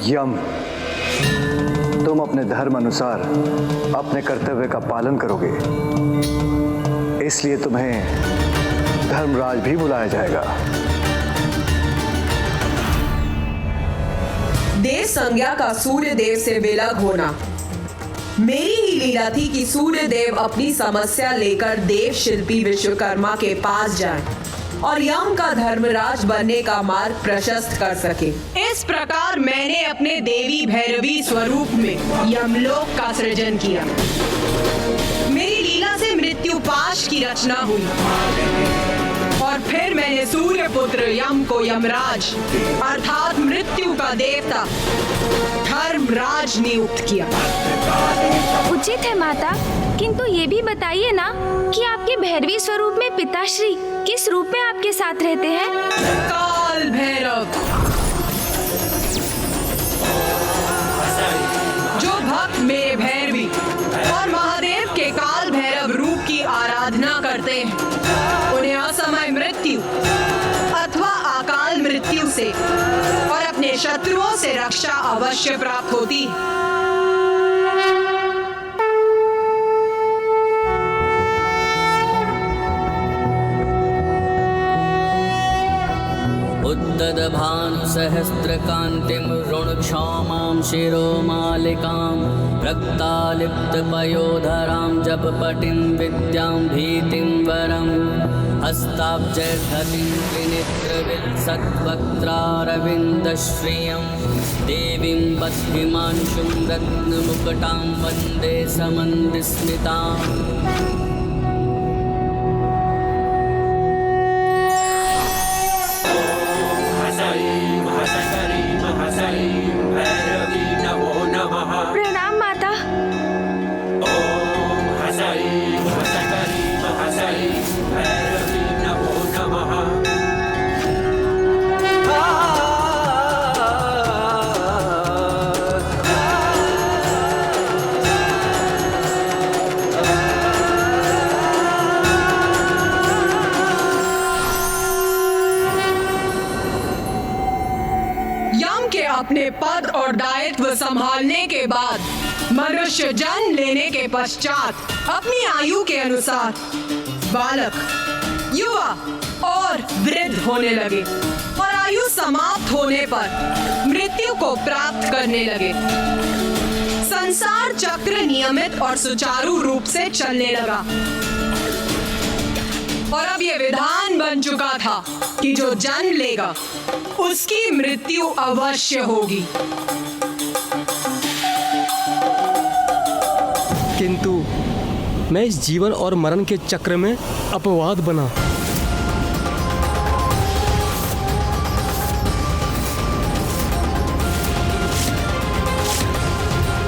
यम, तुम अपने धर्म अनुसार अपने कर्तव्य का पालन करोगे, इसलिए तुम्हें धर्मराज भी बुलाया जाएगा। देव संज्ञा का सूर्य देव से विलग होना मेरी ही लीला थी कि सूर्य देव अपनी समस्या लेकर देव शिल्पी विश्वकर्मा के पास जाएं और यम का धर्मराज बनने का मार्ग प्रशस्त कर सके। इस प्रकार मैंने अपने देवी भैरवी स्वरूप में यमलोक का सृजन किया। मेरी लीला से मृत्यु पाश की रचना हुई और फिर मैंने सूर्य पुत्र यम को यमराज अर्थात मृत्यु का देवता धर्मराज नियुक्त किया। उचित है माता, किंतु ये भी बताइए ना कि आपके भैरवी स्वरूप में पिताश्री किस रूप में आपके साथ रहते हैं? काल भैरव। जो भक्त मेरे भैरवी और महादेव के काल भैरव रूप की आराधना करते हैं उन्हें असमय मृत्यु अथवा अकाल मृत्यु से और अपने शत्रुओं से रक्षा अवश्य प्राप्त होती है। उद्दभानुसहस्रकान्तिं ऋणक्षौमां शिरोमालिकां रक्तालिप्तपयोधरां जपपटिं विद्यां भीतिं वरं हस्ताब्जैर्धतिं त्रिनेत्रविलसद्वक्त्रारविन्दश्रियं देवीं बद्धिमांशुं रत्नमुकुटां वन्दे समन्विस्मिताम्। प्रणाम माता। यम के अपने पद और दायित्व संभालने के बाद मनुष्य जन्म लेने के पश्चात अपनी आयु के अनुसार बालक, युवा और वृद्ध होने लगे और आयु समाप्त होने पर मृत्यु को प्राप्त करने लगे। संसार चक्र नियमित और सुचारू रूप से चलने लगा और अब ये विधान बन चुका था कि जो जन्म लेगा उसकी मृत्यु अवश्य होगी। किंतु मैं इस जीवन और मरण के चक्र में अपवाद बना।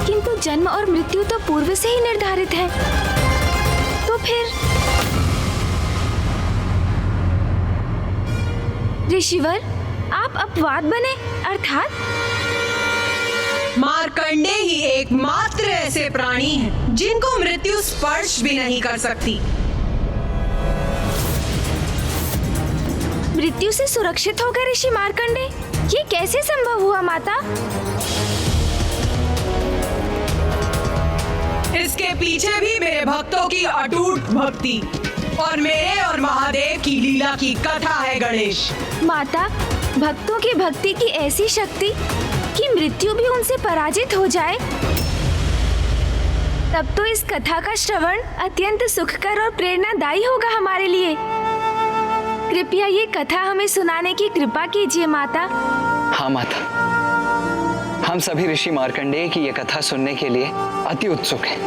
किंतु जन्म और मृत्यु तो पूर्व से ही निर्धारित है, तो फिर ऋषिवर आप अपवाद बने अर्थात? मार्कंडे ही एकमात्र ऐसे प्राणी हैं जिनको मृत्यु स्पर्श भी नहीं कर सकती। मृत्यु से सुरक्षित हो गए ऋषि मार्कंडे, ये कैसे संभव हुआ माता? इसके पीछे भी मेरे भक्तों की अटूट भक्ति और मेरे और महादेव की लीला की कथा है गणेश। माता, भक्तों की भक्ति की ऐसी शक्ति कि मृत्यु भी उनसे पराजित हो जाए, तब तो इस कथा का श्रवण अत्यंत सुखकर और प्रेरणादायी होगा हमारे लिए। कृपया ये कथा हमें सुनाने की कृपा कीजिए माता। हाँ माता, हम सभी ऋषि मार्कंडेय की ये कथा सुनने के लिए अति उत्सुक हैं।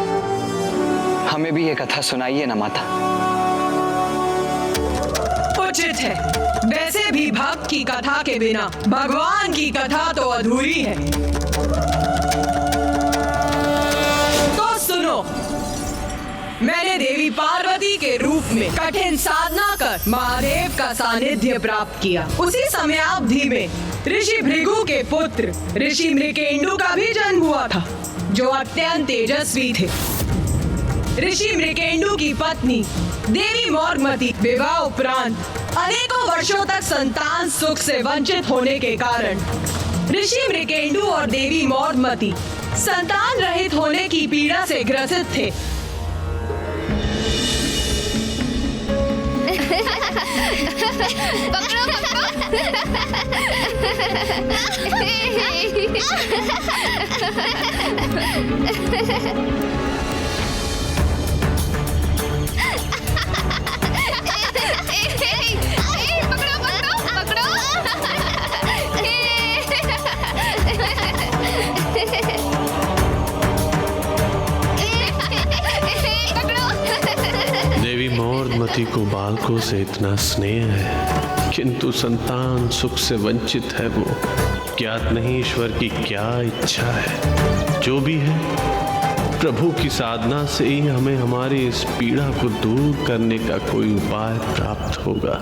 हमें भी ये कथा सुनाइए ना माता। उचित है, वैसे भी भक्त की कथा के बिना भगवान की कथा तो अधूरी है। तो सुनो, मैंने देवी पार्वती के रूप में कठिन साधना कर महादेव का सानिध्य प्राप्त किया। उसी समयावधि में ऋषि भृगु के पुत्र ऋषि मृकेंडु का भी जन्म हुआ था, जो अत्यंत तेजस्वी थे। ऋषि मृकेंडु की पत्नी देवी मौर्गमती विवाह उपरांत अनेकों वर्षों तक संतान सुख से वंचित होने के कारण ऋषि मृकेंडु और देवी मौडमती संतान रहित होने की पीड़ा से ग्रसित थे। देवी मौडमती को बालकों से इतना स्नेह है, किंतु संतान सुख से वंचित है। वो ज्ञात नहीं ईश्वर की क्या इच्छा है। जो भी है, प्रभु की साधना से ही हमें हमारी इस पीड़ा को दूर करने का कोई उपाय प्राप्त होगा।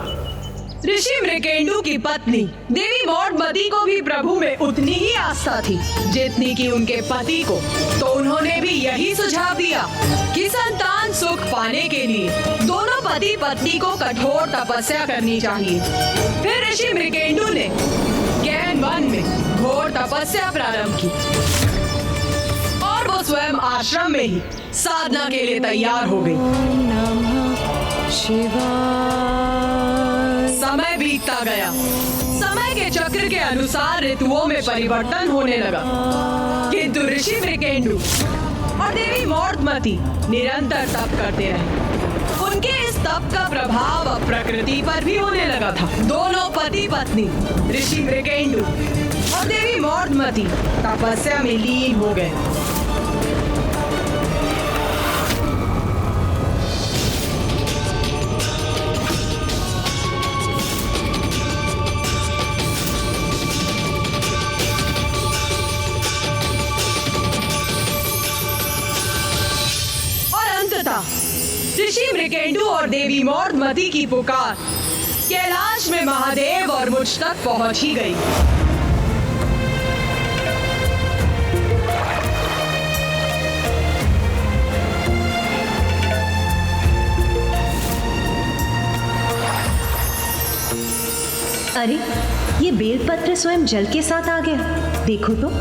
ऋषि मृकेंडु की पत्नी देवी मौडमती को भी प्रभु में उतनी ही आस्था थी जितनी कि उनके पति को। तो उन्होंने भी यही सुझाव दिया कि संतान सुख पाने के लिए दोनों पति पत्नी को कठोर तपस्या करनी चाहिए। फिर ऋषि मृकेंडु ने गहन वन में घोर तपस्या प्रारंभ की और वो स्वयं आश्रम में ही साधना के लिए तैयार हो गई। समय बीतता गया। समय के चक्र के अनुसार ऋतुओं में परिवर्तन होने लगा, किंतु ऋषि मृकेंडु और देवी मौडमती निरंतर तप करते रहे। उनके इस तप का प्रभाव अब प्रकृति पर भी होने लगा था। दोनों पति पत्नी ऋषि मृकेंडु और देवी मौडमती तपस्या में लीन हो गए। ऋषि मृकेंडु और देवी मौडमती की पुकार कैलाश में महादेव और मुझ तक पहुंच ही गई। अरे, ये बेलपत्र स्वयं जल के साथ आ गया। देखो तो।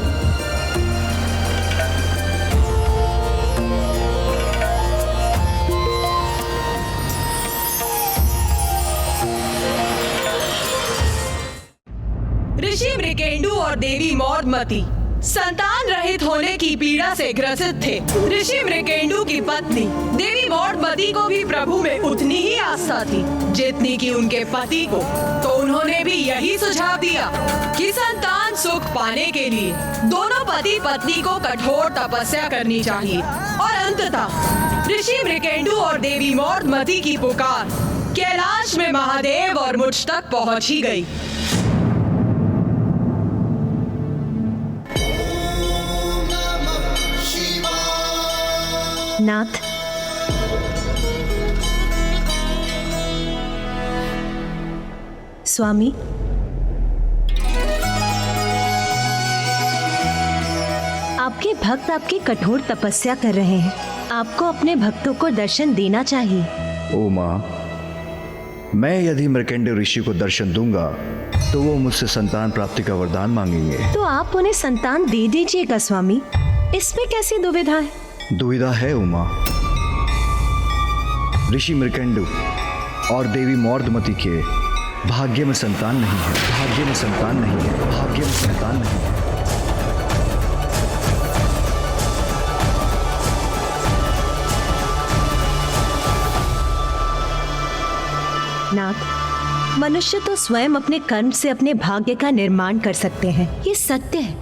ऋषि मृकेंडु और देवी मौडमती संतान रहित होने की पीड़ा से ग्रसित थे। ऋषि मृकेंडु की पत्नी देवी मौडमती को भी प्रभु में उतनी ही आस्था थी जितनी कि उनके पति को। तो उन्होंने भी यही सुझाव दिया कि संतान सुख पाने के लिए दोनों पति पत्नी को कठोर तपस्या करनी चाहिए। और अंततः ऋषि मृकेंडु और देवी मौडमती की पुकार कैलाश में महादेव और मुझ तक पहुंच ही गई। नाथ, स्वामी, आपके भक्त आपकी कठोर तपस्या कर रहे हैं। आपको अपने भक्तों को दर्शन देना चाहिए। ओ माँ, मैं यदि मृकेंडु ऋषि को दर्शन दूंगा तो वो मुझसे संतान प्राप्ति का वरदान मांगेंगे। तो आप उन्हें संतान दे दीजिएगा स्वामी। इसमें कैसी दुविधा है? दुविधा है उमा। ऋषि मृकेंडु और देवी मौडमती के भाग्य में संतान नहीं है। भाग्य में संतान नहीं है। भाग्य में संतान नहीं है। नाथ, मनुष्य तो स्वयं अपने कर्म से अपने भाग्य का निर्माण कर सकते हैं। ये सत्य है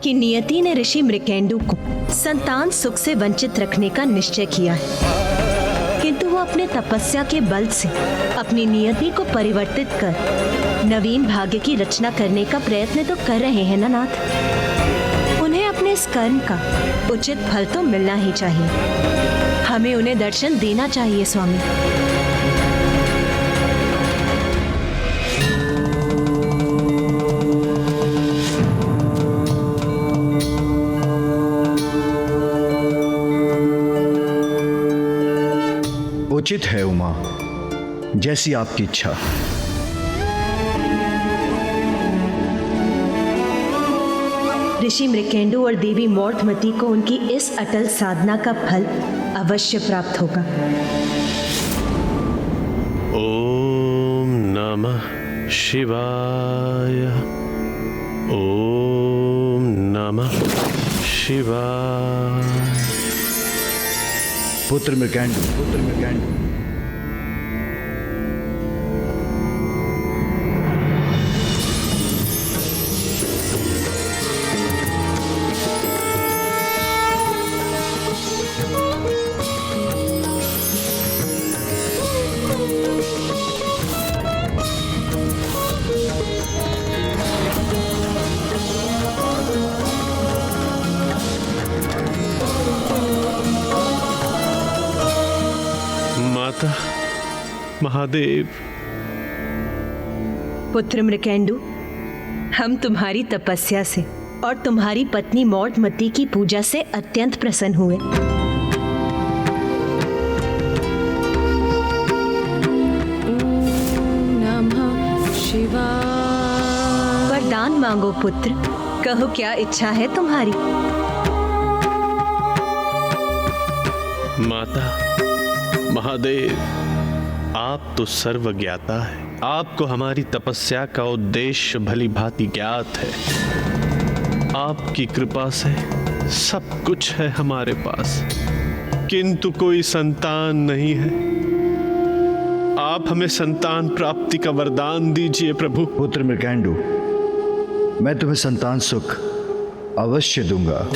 कि नियति ने ऋषि मृकेंडु को संतान सुख से वंचित रखने का निश्चय किया है, किंतु वो अपने तपस्या के बल से अपनी नियति को परिवर्तित कर नवीन भाग्य की रचना करने का प्रयत्न तो कर रहे हैं ना नाथ। उन्हें अपने इस कर्म का उचित फल तो मिलना ही चाहिए। हमें उन्हें दर्शन देना चाहिए स्वामी। उचित है उमा, जैसी आपकी इच्छा। ऋषि मृकेंडु और देवी मौर्धमती को उनकी इस अटल साधना का फल अवश्य प्राप्त होगा। ओम नमः शिवाय। ओम नमः शिवाय। पुत्र मृकेंडु माता, महादेव। पुत्र मृकेंडु, हम तुम्हारी तपस्या से और तुम्हारी पत्नी मौर्धमती की पूजा से अत्यंत प्रसन्न हुए। नमः शिवाय। वरदान मांगो पुत्र, कहो क्या इच्छा है तुम्हारी। माता, महादेव, आप तो सर्वज्ञाता है। आपको हमारी तपस्या का उद्देश्य भली भांति ज्ञात है। आपकी कृपा से सब कुछ है हमारे पास, किंतु कोई संतान नहीं है। आप हमें संतान प्राप्ति का वरदान दीजिए प्रभु। पुत्र मृकेंडु, मैं तुम्हें संतान सुख अवश्य दूंगा,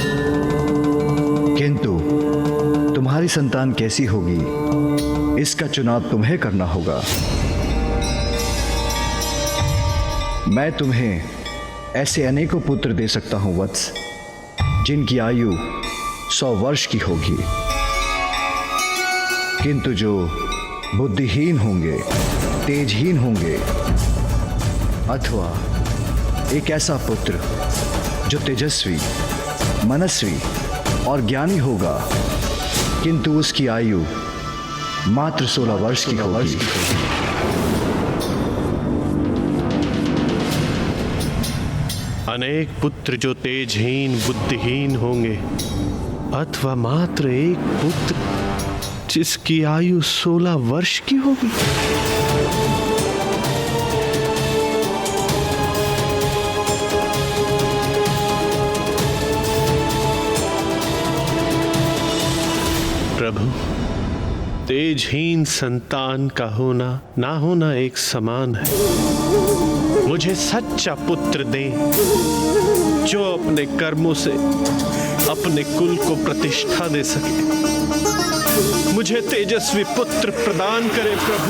किंतु तुम्हारी संतान कैसी होगी इसका चुनाव तुम्हें करना होगा। मैं तुम्हें ऐसे अनेकों पुत्र दे सकता हूं वत्स, जिनकी आयु 100 वर्ष की होगी, किंतु जो बुद्धिहीन होंगे, तेजहीन होंगे, अथवा एक ऐसा पुत्र जो तेजस्वी, मनस्वी और ज्ञानी होगा, किंतु उसकी आयु मात्र 16 वर्ष की होगी। अनेक पुत्र जो तेजहीन, बुद्धिहीन होंगे, अथवा मात्र एक पुत्र जिसकी आयु 16 वर्ष की होगी। प्रभु, तेजहीन संतान का होना ना होना एक समान है। मुझे सच्चा पुत्र दें जो अपने कर्मों से अपने कुल को प्रतिष्ठा दे सके। मुझे तेजस्वी पुत्र प्रदान करें प्रभु।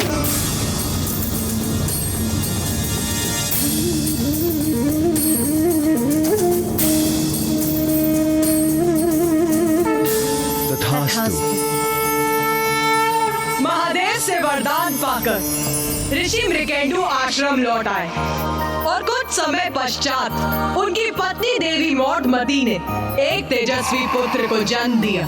महादेव से वरदान पाकर ऋषि मृकेंडु आश्रम लौट आए और कुछ समय पश्चात उनकी पत्नी देवी मौर्धमती ने एक तेजस्वी पुत्र को जन्म दिया।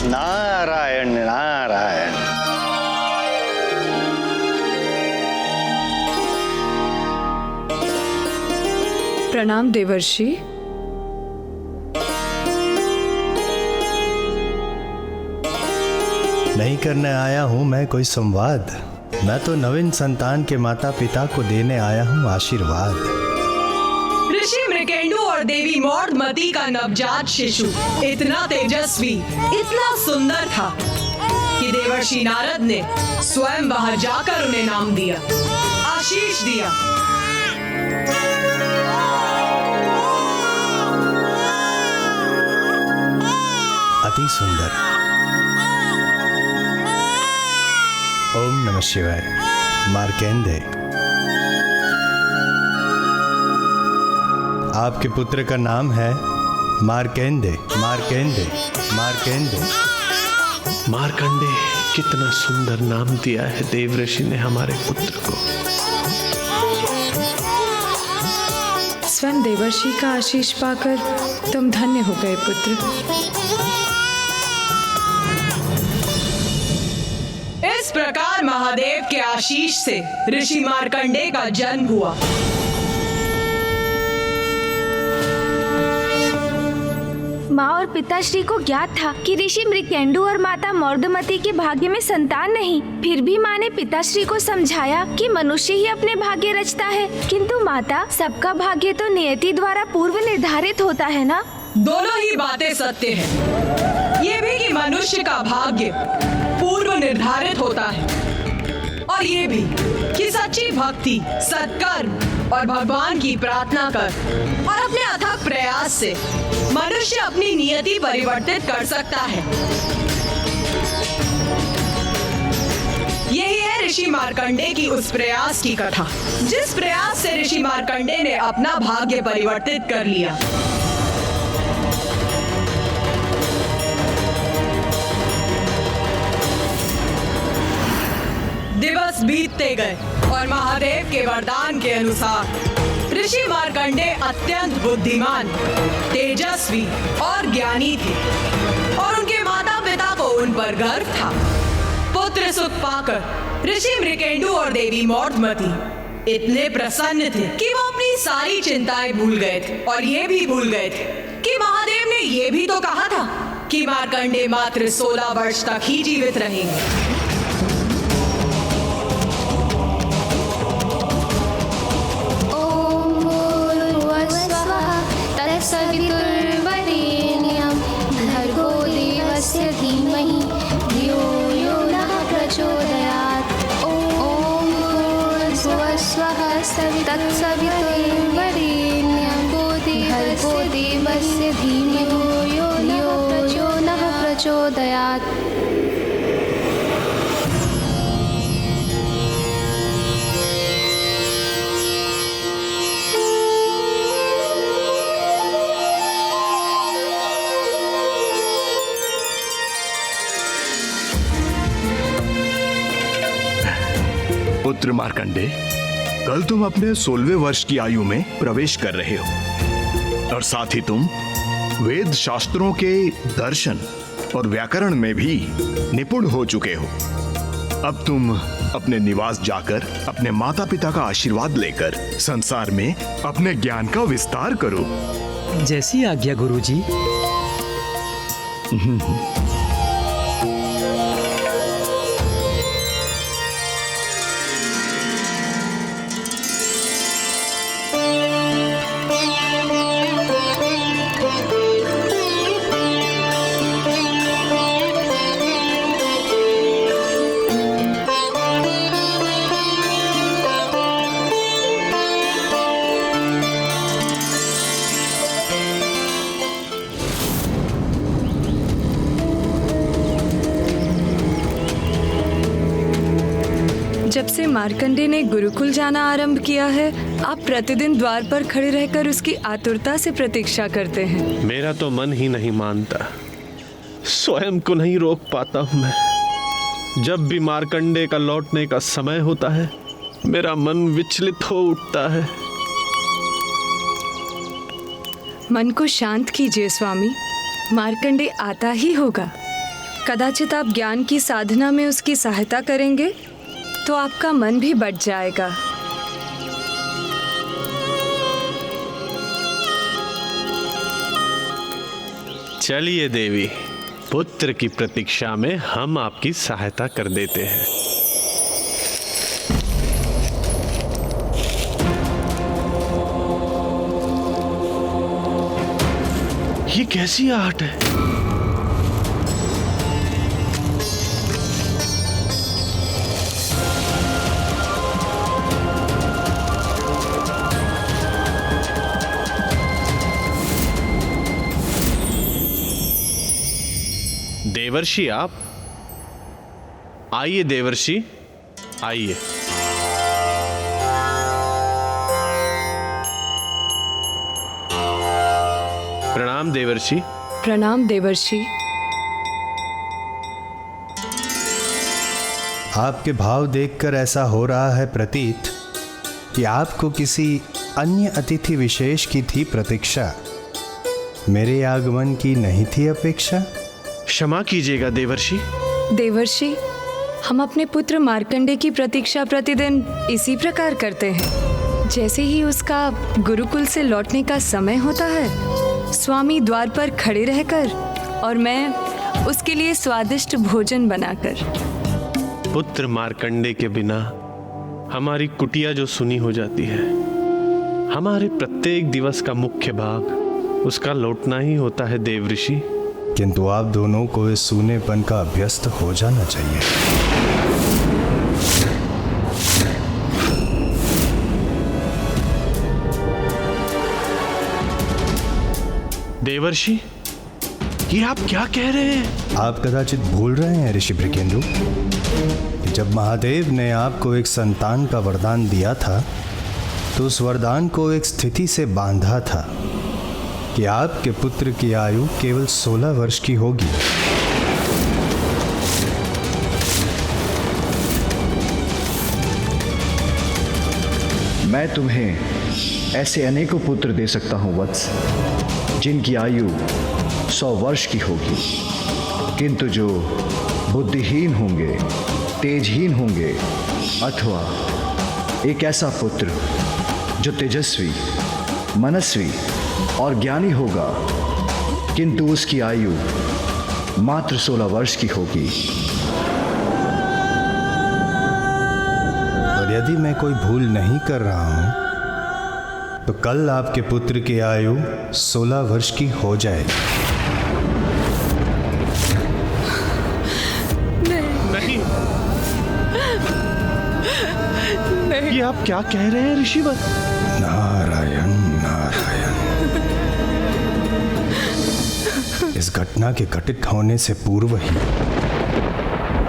नारायण नारायण। प्रणाम देवर्षि। नहीं करने आया हूँ मैं कोई संवाद, मैं तो नवीन संतान के माता पिता को देने आया हूँ आशीर्वाद। ऋषि मृकेंडु और देवी मौर्धमती का नवजात शिशु इतना तेजस्वी, इतना सुंदर था कि देवर्षि नारद ने स्वयं बाहर जाकर उन्हें नाम दिया, आशीष दिया। अति सुंदर। ओम नमः शिवाय। मार्केंडे, आपके पुत्र का नाम है मार्केंडे। मार्केंडे, मार्केंडे। मार्कंडे, कितना सुंदर नाम दिया है देवऋषि ने हमारे पुत्र को। स्वयं देवर्षि का आशीष पाकर तुम धन्य हो गए पुत्र। इस प्रकार महादेव के आशीष से ऋषि मार्कंडेय का जन्म हुआ। माँ और पिताश्री को ज्ञात था कि ऋषि मृकेंडु और माता मौर्धमती के भाग्य में संतान नहीं। फिर भी माँ ने पिताश्री को समझाया कि मनुष्य ही अपने भाग्य रचता है, किंतु माता, सबका भाग्य तो नियति द्वारा पूर्व निर्धारित होता है ना। दोनों ही बातें सत्य हैं। ये भी कि मनुष्य का भाग्य पूर्व निर्धारित होता है, और ये भी कि सच्ची भक्ति, सत्कर्म और भगवान की प्रार्थना कर और अपने अथक प्रयास से मनुष्य अपनी नियति परिवर्तित कर सकता है। यही है ऋषि मार्कंडेय की उस प्रयास की कथा, जिस प्रयास से ऋषि मार्कंडेय ने अपना भाग्य परिवर्तित कर लिया। दिवस बीतते गए और महादेव के वरदान के अनुसार ऋषि मार्कंडेय अत्यंत बुद्धिमान, तेजस्वी और ज्ञानी थे, और उनके माता पिता को उन पर गर्व था। पुत्र सुख पाकर ऋषि मृकेंडु और देवी मौर्धमती इतने प्रसन्न थे कि वो अपनी सारी चिंताएं भूल गए थे, और ये भी भूल गए थे कि महादेव ने ये भी तो कहा था कि मार्कंडेय मात्र 16 वर्ष तक ही जीवित रहेंगे। सवितुर्वरेण्यं भर्गो देवस्य धीमहि धियो यो नः प्रचोदयात्। ॐ भूर्भुवस्वः तत्सवितुर्वरेण्यं भर्गो देवस्य धीमहि यो नः प्रचोदयात्। पुत्र मार्कंडेय, कल तुम अपने 16वें वर्ष की आयु में प्रवेश कर रहे हो, और साथ ही तुम वेद शास्त्रों के दर्शन और व्याकरण में भी निपुण हो चुके हो। अब तुम अपने निवास जाकर अपने माता पिता का आशीर्वाद लेकर संसार में अपने ज्ञान का विस्तार करो। जैसी आज्ञा गुरुजी। जब से मार्कंडेय ने गुरुकुल जाना आरंभ किया है, आप प्रतिदिन द्वार पर खड़े रहकर उसकी आतुरता से प्रतीक्षा करते हैं। मेरा तो मन ही नहीं मानता, स्वयं को नहीं रोक पाता हूं मैं। जब भी मार्कंडेय का लौटने का समय होता है, मेरा मन विचलित हो उठता है। मन को शांत कीजिए स्वामी, मार्कंडेय आता ही होगा। कदाचित आप ज्ञान की साधना में उसकी सहायता करेंगे तो आपका मन भी बढ़ जाएगा। चलिए देवी, पुत्र की प्रतीक्षा में हम आपकी सहायता कर देते हैं। ये कैसी आहट है? देवर्षि, आप आइए। देवर्षि आइए। प्रणाम देवर्षि। प्रणाम देवर्षि। आपके भाव देखकर ऐसा हो रहा है प्रतीत कि आपको किसी अन्य अतिथि विशेष की थी प्रतीक्षा, मेरे आगमन की नहीं थी अपेक्षा। क्षमा कीजिएगा देवर्षि। देवर्षि, हम अपने पुत्र मार्कंडे की प्रतीक्षा प्रतिदिन इसी प्रकार करते हैं। जैसे ही उसका गुरुकुल से लौटने का समय होता है, स्वामी द्वार पर खड़े रहकर और मैं उसके लिए स्वादिष्ट भोजन बनाकर। पुत्र मार्कंडे के बिना हमारी कुटिया जो सुनी हो जाती है, हमारे प्रत्येक दिवस का मुख्य भाग उसका लौटना ही होता है देवऋषि। किंतु आप दोनों को इस सूनेपन का अभ्यस्त हो जाना चाहिए। देवर्षि, ये आप क्या कह रहे हैं? आप कदाचित भूल रहे हैं ऋषि मृकेंदु कि जब महादेव ने आपको एक संतान का वरदान दिया था तो उस वरदान को एक स्थिति से बांधा था कि आपके पुत्र की आयु केवल 16 वर्ष की होगी। मैं तुम्हें ऐसे अनेकों पुत्र दे सकता हूं वत्स, जिनकी आयु 100 वर्ष की होगी, किंतु जो बुद्धिहीन होंगे, तेजहीन होंगे, अथवा एक ऐसा पुत्र जो तेजस्वी, मनस्वी और ज्ञानी होगा, किंतु उसकी आयु मात्र 16 वर्ष की होगी। और यदि मैं कोई भूल नहीं कर रहा हूं तो कल आपके पुत्र की आयु 16 वर्ष की हो जाएगी। नहीं, ये आप क्या कह रहे हैं ऋषिवर? नारायण नारायण। इस घटना के घटित होने से पूर्व ही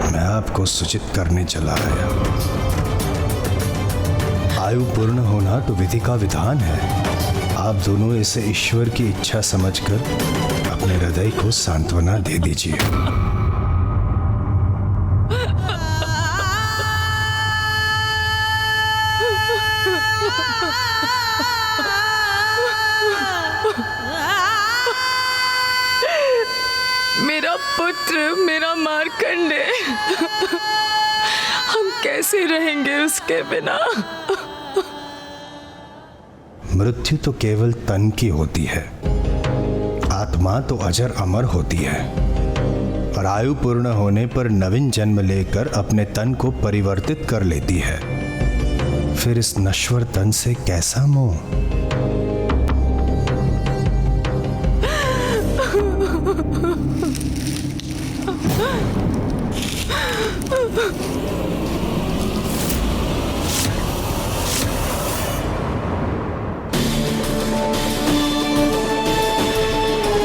मैं आपको सूचित करने चला आया। आयु पूर्ण होना तो विधि का विधान है। आप दोनों इसे ईश्वर की इच्छा समझकर अपने हृदय को सांत्वना दे दीजिए। मेरा पुत्र, मेरा मार्कंडे, हम कैसे रहेंगे उसके बिना? मृत्यु तो केवल तन की होती है, आत्मा तो अजर अमर होती है। और आयु पूर्ण होने पर नवीन जन्म लेकर अपने तन को परिवर्तित कर लेती है। फिर इस नश्वर तन से कैसा मोह?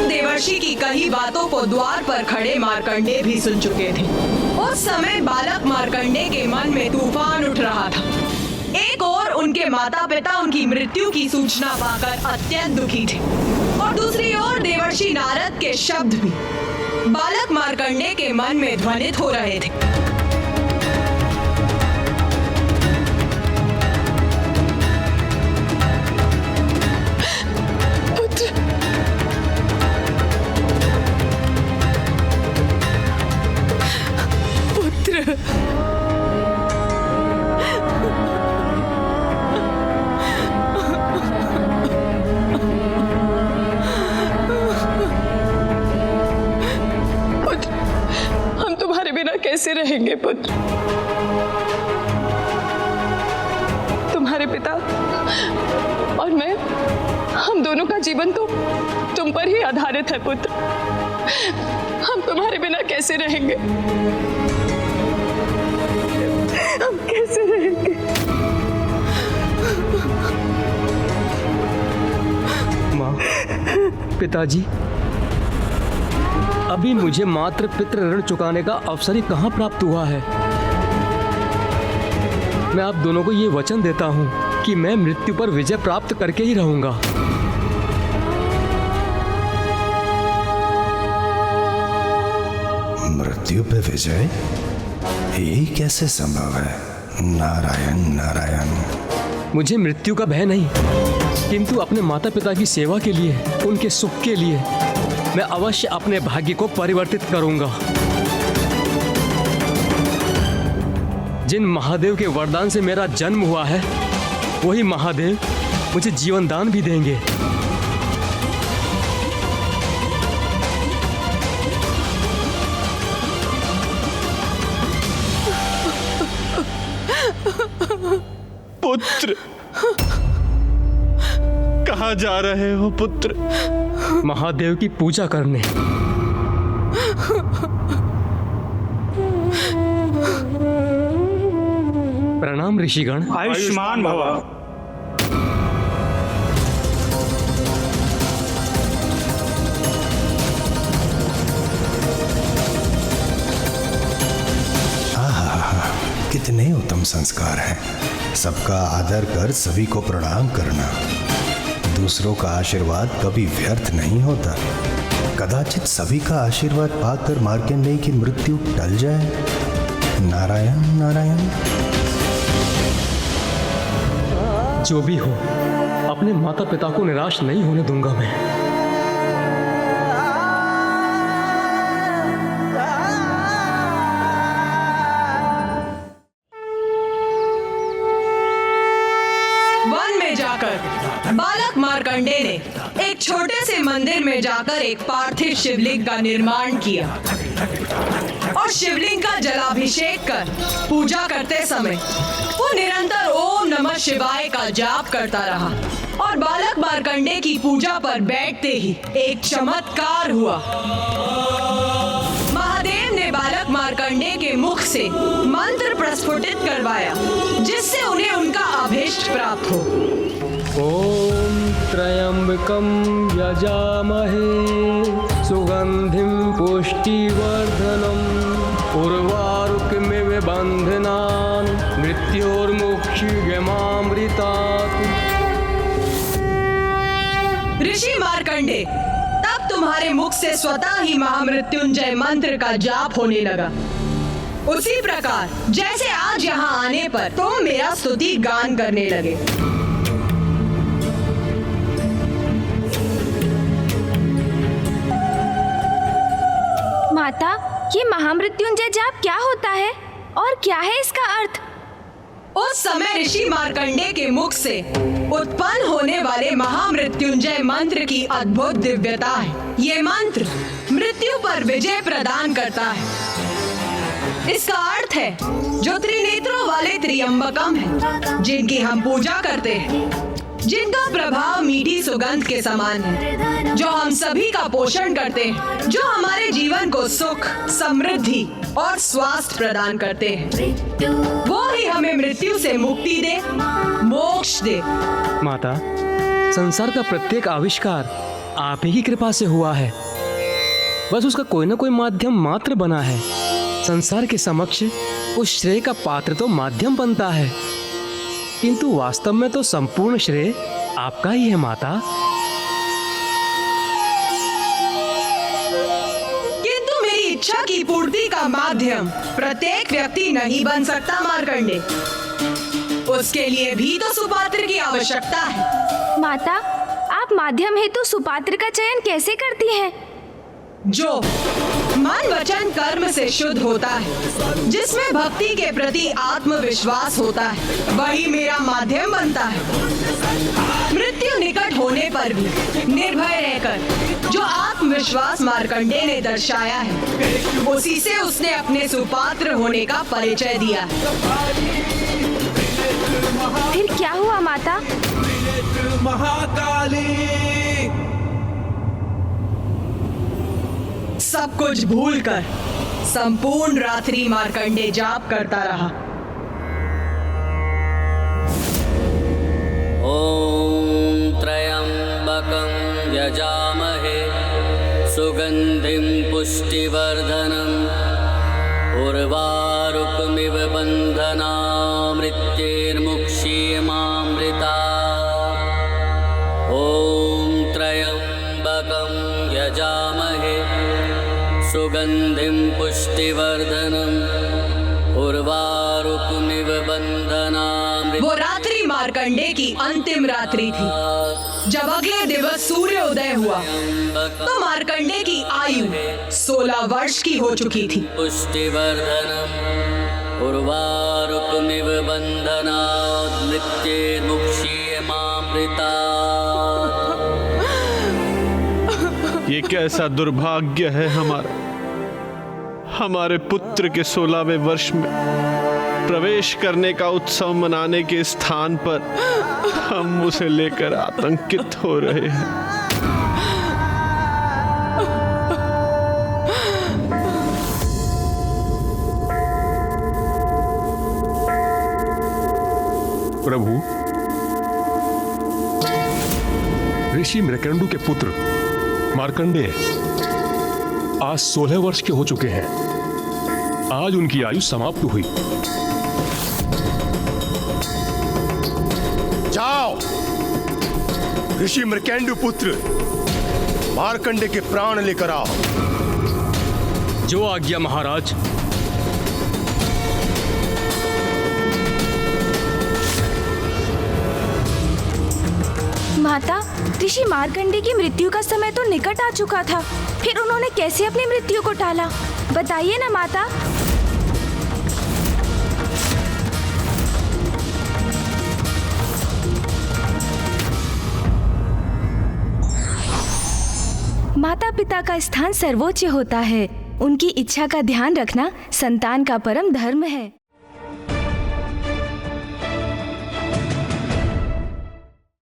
देवर्षि की कही बातों को द्वार पर खड़े मार्कंडे भी सुन चुके थे। उस समय बालक मार्कंडे के मन में तूफान उठ रहा था। एक ओर उनके माता पिता उनकी मृत्यु की सूचना पाकर अत्यंत दुखी थे, और दूसरी ओर देवर्षि नारद के शब्द भी बालक मार्कंडे के मन में ध्वनित हो रहे थे। कैसे रहेंगे पुत्र? तुम्हारे पिता और मैं, हम दोनों का जीवन तो तुम पर ही आधारित है पुत्र। हम तुम्हारे बिना कैसे रहेंगे? हम कैसे रहेंगे? माँ, पिताजी, अभी मुझे मात्र पितृ ऋण चुकाने का अवसर ही कहाँ प्राप्त हुआ है। मैं आप दोनों को ये वचन देता हूँ कि मैं मृत्यु पर विजय प्राप्त करके ही रहूंगा। मृत्यु पे विजय? ये कैसे संभव है? नारायण नारायण। मुझे मृत्यु का भय नहीं, किंतु अपने माता पिता की सेवा के लिए, उनके सुख के लिए मैं अवश्य अपने भाग्य को परिवर्तित करूंगा। जिन महादेव के वरदान से मेरा जन्म हुआ है, वही महादेव मुझे जीवन दान भी देंगे। पुत्र, कहाँ जा रहे हो पुत्र? महादेव की पूजा करने। प्रणाम ऋषिगण। आयुष्मान भव। कितने उत्तम संस्कार हैं। सबका आदर कर सभी को प्रणाम करना। दूसरों का आशीर्वाद कभी व्यर्थ नहीं होता। कदाचित सभी का आशीर्वाद पाकर मार्कंडेय की मृत्यु टल जाए। नारायण नारायण। जो भी हो, अपने माता पिता को निराश नहीं होने दूंगा मैं। बालक मार्कंडेय ने एक छोटे से मंदिर में जाकर एक पार्थिव शिवलिंग का निर्माण किया और शिवलिंग का जलाभिषेक कर पूजा करते समय वो निरंतर ओम नमः शिवाय का जाप करता रहा। और बालक मार्कंडेय की पूजा पर बैठते ही एक चमत्कार हुआ। महादेव ने बालक मार्कंडेय के मुख से मंत्र प्रस्फुटित करवाया, जिससे उन्हें उनका अभीष्ट प्राप्त हो। ओम त्र्यंबकं यजामहे सुगंधिं पुष्टिवर्धनम् उर्वारुकमिव बन्धनान् मृत्योर्मुक्षीयमामृतात्। ऋषि मार्कंडेय, तब तुम्हारे मुख से स्वतः ही महामृत्युंजय मंत्र का जाप होने लगा। उसी प्रकार जैसे आज यहाँ आने पर तुम मेरा स्तुति गान करने लगे। माता, ये महामृत्युंजय जाप क्या होता है और क्या है इसका अर्थ? उस समय ऋषि मार्कंडेय के मुख से उत्पन्न होने वाले महामृत्युंजय मंत्र की अद्भुत दिव्यता है। ये मंत्र मृत्यु पर विजय प्रदान करता है। इसका अर्थ है जो त्रिनेत्रों वाले त्र्यंबकम है, जिनकी हम पूजा करते हैं, जिनका प्रभाव मीठी सुगंध के समान है, जो हम सभी का पोषण करते हैं, जो हमारे जीवन को सुख, समृद्धि और स्वास्थ्य प्रदान करते हैं, वो ही हमें मृत्यु से मुक्ति दे, मोक्ष दे। माता, संसार का प्रत्येक आविष्कार आप ही की कृपा से हुआ है। बस उसका कोई ना कोई माध्यम मात्र बना है। संसार के समक्ष उस श्रेय का पात्र तो माध्यम बनता है, किंतु वास्तव में तो संपूर्ण श्रेय आपका ही है माता। किंतु मेरी इच्छा की पूर्ति का माध्यम प्रत्येक व्यक्ति नहीं बन सकता मार्कंडेय। उसके लिए भी तो सुपात्र की आवश्यकता है। माता, आप माध्यम हेतु सुपात्र का चयन कैसे करती हैं? जो मन वचन कर्म से शुद्ध होता है, जिसमें भक्ति के प्रति आत्मविश्वास होता है, वही मेरा माध्यम बनता है। मृत्यु निकट होने पर भी निर्भय रहकर जो आत्मविश्वास मार्कंडेय ने दर्शाया है, उसी से उसने अपने सुपात्र होने का परिचय दिया। फिर क्या हुआ माता? महाकाली सब कुछ भूलकर संपूर्ण रात्रि मार्कंडेय जाप करता रहा। ओम त्र्यंबकं यजामहे सुगंधिं पुष्टिवर्धनम् उर्वारुकमिव बन्धनान् मृत्योर्मुक्षीयमामृतात्। ओम त्र्यंबकं यजामहे सुगंधिं पुष्टिवर्धनम् उर्वारुकमिव बन्धनामृता। वो रात्रि मार्कंडे की अंतिम रात्रि थी। जब अगले दिवस सूर्य उदय हुआ तो मार्कंडे की आयु 16 वर्ष की हो चुकी थी। पुष्टिवर्धनम् उर्वारुकमिव बन्धनात् मृत्युर्मुक्षीयमामृता। ये कैसा दुर्भाग्य है हमारा। हमारे पुत्र के 16वें वर्ष में प्रवेश करने का उत्सव मनाने के स्थान पर हम उसे लेकर आतंकित हो रहे हैं। प्रभु, ऋषि मृकेंडु के पुत्र मार्कंडेय आज 16 वर्ष के हो चुके हैं। आज उनकी आयु समाप्त हुई। जाओ, ऋषि मृकेंडु पुत्र मार्कंडे के प्राण लेकर आओ। जो आज्ञा महाराज। माता, ऋषि मार्कंडे की मृत्यु का समय तो निकट आ चुका था, फिर उन्होंने कैसे अपनी मृत्यु को टाला? बताइए ना माता। माता पिता का स्थान सर्वोच्च होता है। उनकी इच्छा का ध्यान रखना संतान का परम धर्म है।